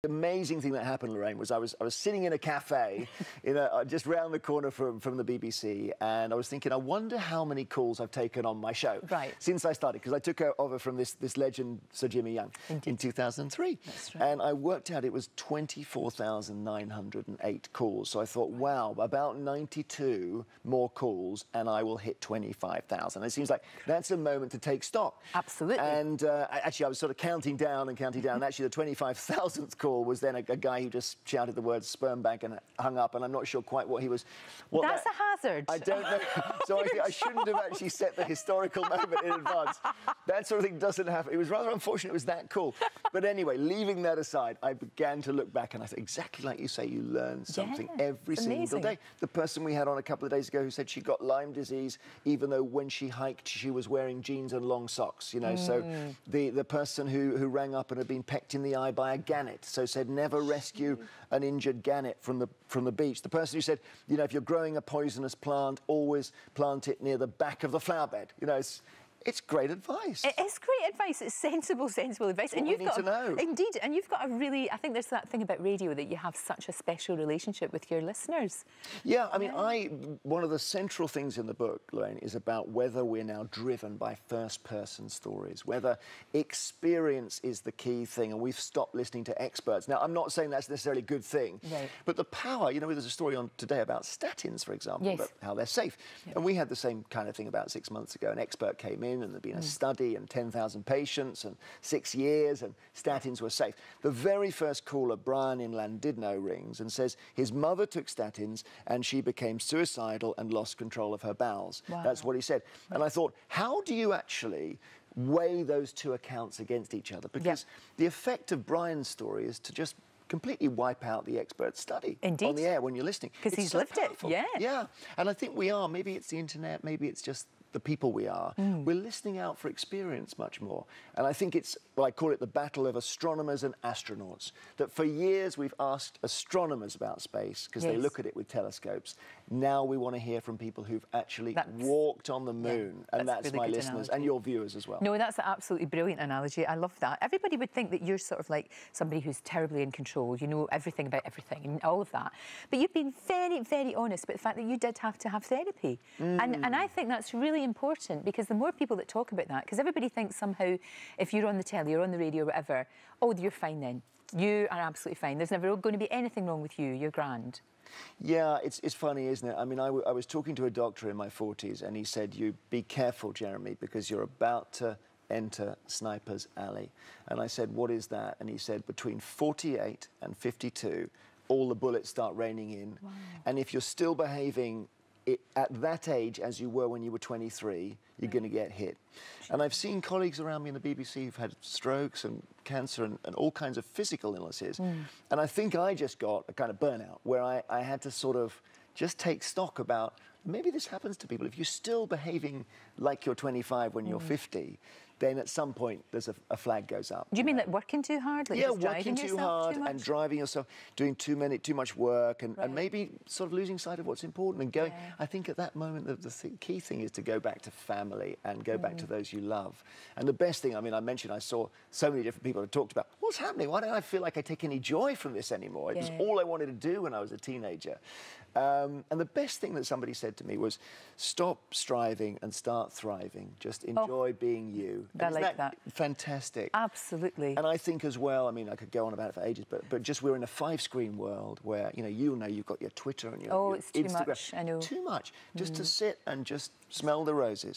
The amazing thing that happened, Lorraine, was I was sitting in a cafe just round the corner from the BBC, and I was thinking, I wonder how many calls I've taken on my show since I started, because I took over from this legend, Sir Jimmy Young, in 2003. That's right. And I worked out it was 24,908 calls. So I thought, wow, about 92 more calls and I will hit 25,000. It seems like that's a moment to take stock. Absolutely. And actually, I was sort of counting down, and actually the 25,000th call was then a guy who just shouted the words sperm bank and hung up, and I'm not sure quite what he was... That's a hazard. I don't know. So I shouldn't have actually set the historical moment in advance. That sort of thing doesn't happen. It was rather unfortunate it was that cool. But anyway, leaving that aside, I began to look back, and I thought, exactly like you say, you learn something every single day. The person we had on a couple of days ago who said she got Lyme disease, even though when she hiked, she was wearing jeans and long socks, you know. So the person who rang up and had been pecked in the eye by a gannet, so said never rescue an injured gannet from the beach. The person who said, you know, if you're growing a poisonous plant, always plant it near the back of the flower bed. You know, it's great advice. It is great advice. It's sensible advice. And you've got to know. Indeed, and you've got a really, I think there's that thing about radio that you have such a special relationship with your listeners. Yeah, I mean, one of the central things in the book, Lorraine, is about whether we're now driven by first-person stories, whether experience is the key thing, and we've stopped listening to experts. Now, I'm not saying that's necessarily a good thing, but the power, you know, there's a story on today about statins, for example, about how they're safe. And we had the same kind of thing about 6 months ago. An expert came in, and there'd been a study and 10,000 patients and 6 years, and statins were safe. The very first caller, Brian in Llandudno, rings and says his mother took statins and she became suicidal and lost control of her bowels. That's what he said. And I thought, how do you actually weigh those two accounts against each other? Because the effect of Brian's story is to just completely wipe out the expert study on the air when you're listening. Because he's lived it, Yeah, and I think we are. Maybe it's the internet, maybe it's just the people we are. We're listening out for experience much more. And I think it's, well, I call it the battle of astronomers and astronauts, that for years we've asked astronomers about space because they look at it with telescopes. Now we want to hear from people who've actually walked on the moon, and that's really my listeners and your viewers as well. No, that's an absolutely brilliant analogy. I love that. Everybody would think that you're sort of like somebody who's terribly in control, you know everything about everything and all of that. But you've been very, very honest about the fact that you did have to have therapy. And I think that's really important, because the more people that talk about that, because everybody thinks somehow if you're on the telly or on the radio or whatever, oh, you're fine then. You are absolutely fine. There's never going to be anything wrong with you. You're grand. Yeah, it's funny, isn't it? I mean, I was talking to a doctor in my 40s, and he said, you be careful, Jeremy, because you're about to enter Sniper's Alley. And I said, what is that? And he said, between 48 and 52, all the bullets start raining in. And if you're still behaving at that age as you were when you were 23, you're going to get hit. And I've seen colleagues around me in the BBC who've had strokes and cancer and all kinds of physical illnesses. And I think I just got a kind of burnout where I had to sort of just take stock about, maybe this happens to people. If you're still behaving like you're 25 when you're 50, then at some point there's a flag goes up. Do you mean like working too hard? Like working too hard and driving yourself, doing too much work, and maybe sort of losing sight of what's important and going. I think at that moment the key thing is to go back to family and go back to those you love. And the best thing, I mean, I mentioned I saw so many different people who talked about, what's happening? Why don't I feel like I take any joy from this anymore? It was all I wanted to do when I was a teenager. And the best thing that somebody said to me was, stop striving and start thriving. Just enjoy being you. I like that. Fantastic. Absolutely. And I think as well, I mean, I could go on about it for ages, but just we're in a 5-screen world where, you know you've got your Twitter and your it's too Instagram. much, I know. Too much. Just to sit and just smell the roses.